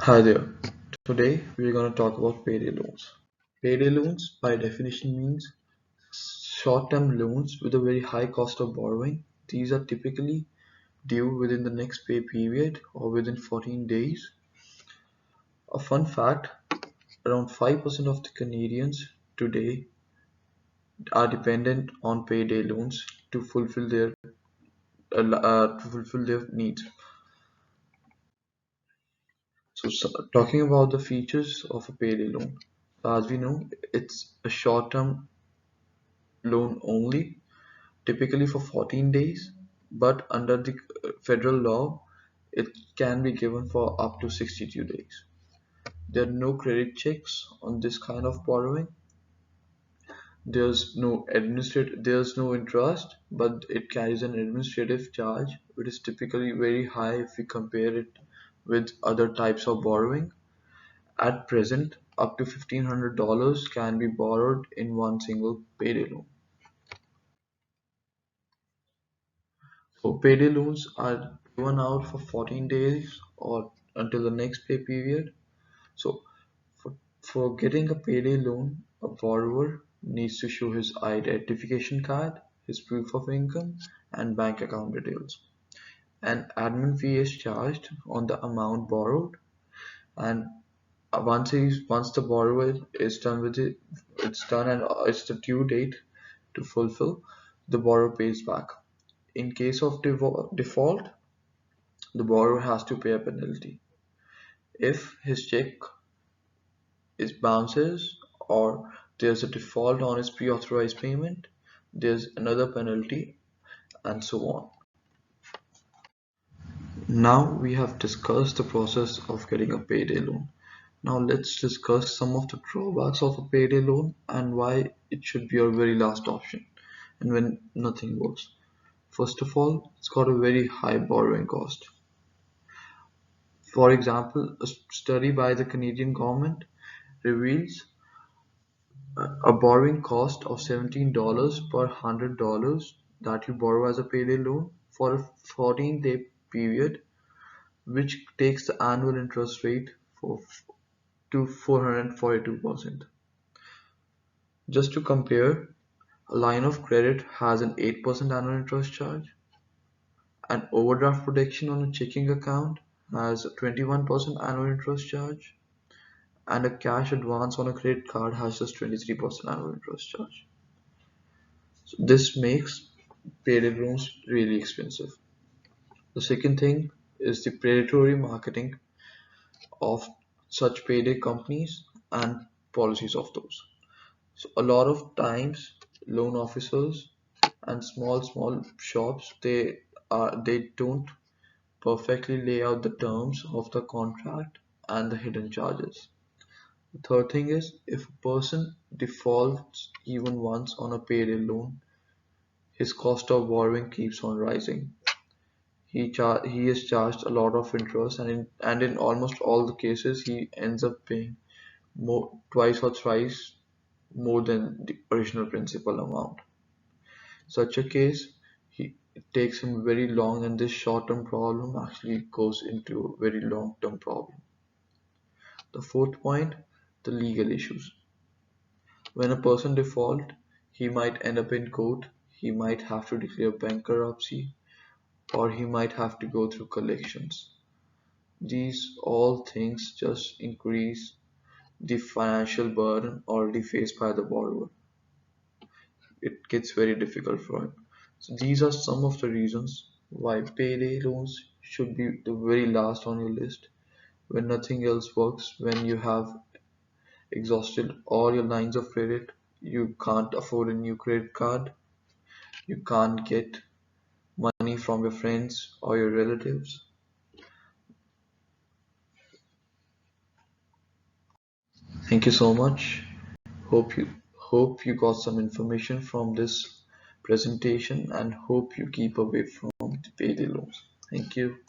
Hi there. Today we're going to talk about payday loans. Payday loans, by definition, means short term loans with a very high cost of borrowing. These are typically due within the next pay period or within 14 days. A fun fact, around 5% of the Canadians today are dependent on payday loans to fulfill their needs. So, talking about the features of a payday loan, as we know, it's a short-term loan only, typically for 14 days, but under the federal law, it can be given for up to 62 days. There are no credit checks on this kind of borrowing. There's no interest, but it carries an administrative charge, which is typically very high if we compare it with other types of borrowing. At present, up to $1,500 can be borrowed in one single payday loan. So payday loans are given out for 14 days or until the next pay period. So for, for getting a payday loan, a borrower needs to show his identification card, his proof of income, and bank account details. An admin fee is charged on the amount borrowed, and once the borrower is done with it, it's done and it's the due date to fulfill, the borrower pays back. In case of default, the borrower has to pay a penalty. If his check is bounces or there's a default on his pre-authorized payment, there's another penalty, and so on. Now we have discussed the process of getting a payday loan. Now let's discuss some of the drawbacks of a payday loan and why it should be our very last option and when nothing works. First of all, it's got a very high borrowing cost. For example, a study by the Canadian government reveals a borrowing cost of $17 per $100 that you borrow as a payday loan for a 14-day period, which takes the annual interest rate to 442%. Just to compare, a line of credit has an 8% annual interest charge, an overdraft protection on a checking account has a 21% annual interest charge, and a cash advance on a credit card has just 23% annual interest charge. So this makes payday loans really expensive. The second thing is the predatory marketing of such payday companies and policies of those. So a lot of times loan officers and small shops they don't perfectly lay out the terms of the contract and the hidden charges. The third thing is if a person defaults even once on a payday loan, his cost of borrowing keeps on rising. He is charged a lot of interest, and in almost all the cases he ends up paying twice or thrice more than the original principal amount. Such a case, it takes him very long, and this short-term problem actually goes into a very long-term problem. The fourth point, the legal issues. When a person default, he might end up in court, he might have to declare bankruptcy, or he might have to go through collections. These all things just increase the financial burden already faced by the borrower. It gets very difficult for him. So these are some of the reasons why payday loans should be the very last on your list when nothing else works, when you have exhausted all your lines of credit, you can't afford a new credit card, you can't get money from your friends or your relatives. Thank you so much. Hope you got some information from this presentation and hope you keep away from the payday loans. Thank you.